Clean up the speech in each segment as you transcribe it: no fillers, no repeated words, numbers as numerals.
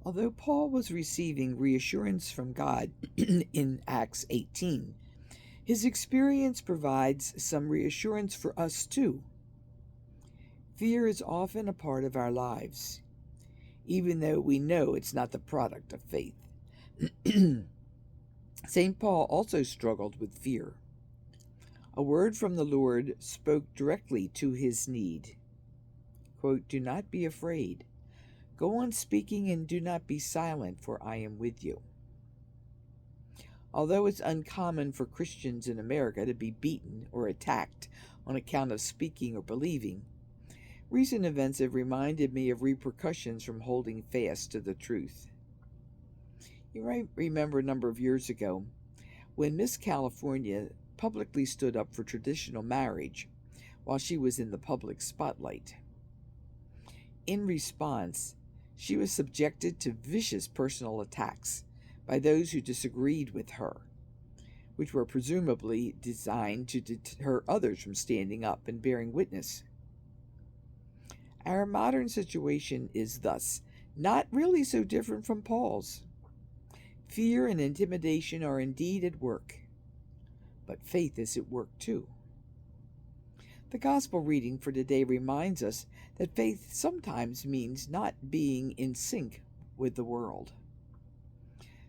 Although Paul was receiving reassurance from God in Acts 18, his experience provides some reassurance for us too. Fear is often a part of our lives, even though we know it's not the product of faith. St. Paul also struggled with fear. A word from the Lord spoke directly to his need. Quote, "Do not be afraid. Go on speaking and do not be silent, for I am with you." Although it's uncommon for Christians in America to be beaten or attacked on account of speaking or believing, recent events have reminded me of repercussions from holding fast to the truth. You might remember a number of years ago when Miss California publicly stood up for traditional marriage while she was in the public spotlight. In response, she was subjected to vicious personal attacks by those who disagreed with her, which were presumably designed to deter others from standing up and bearing witness. Our modern situation is thus not really so different from Paul's. Fear and intimidation are indeed at work, but faith is at work too. The gospel reading for today reminds us that faith sometimes means not being in sync with the world.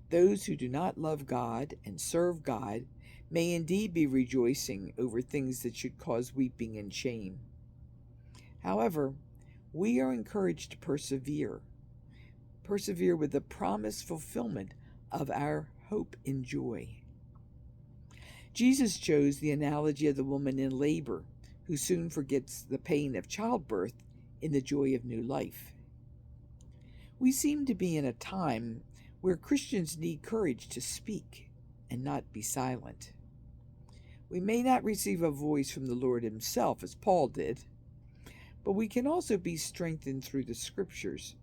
Those who do not love God and serve God may indeed be rejoicing over things that should cause weeping and shame. However, we are encouraged to persevere with the promised fulfillment of our hope and joy. Jesus chose the analogy of the woman in labor who soon forgets the pain of childbirth in the joy of new life. We seem to be in a time where Christians need courage to speak and not be silent. We may not receive a voice from the Lord himself as Paul did, but we can also be strengthened through the scriptures,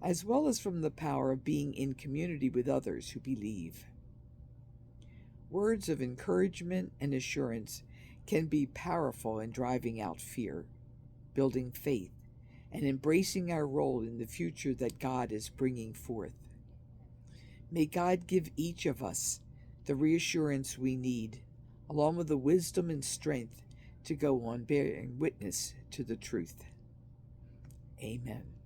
as well as from the power of being in community with others who believe. Words of encouragement and assurance can be powerful in driving out fear, building faith, and embracing our role in the future that God is bringing forth. May God give each of us the reassurance we need, along with the wisdom and strength to go on bearing witness to the truth. Amen.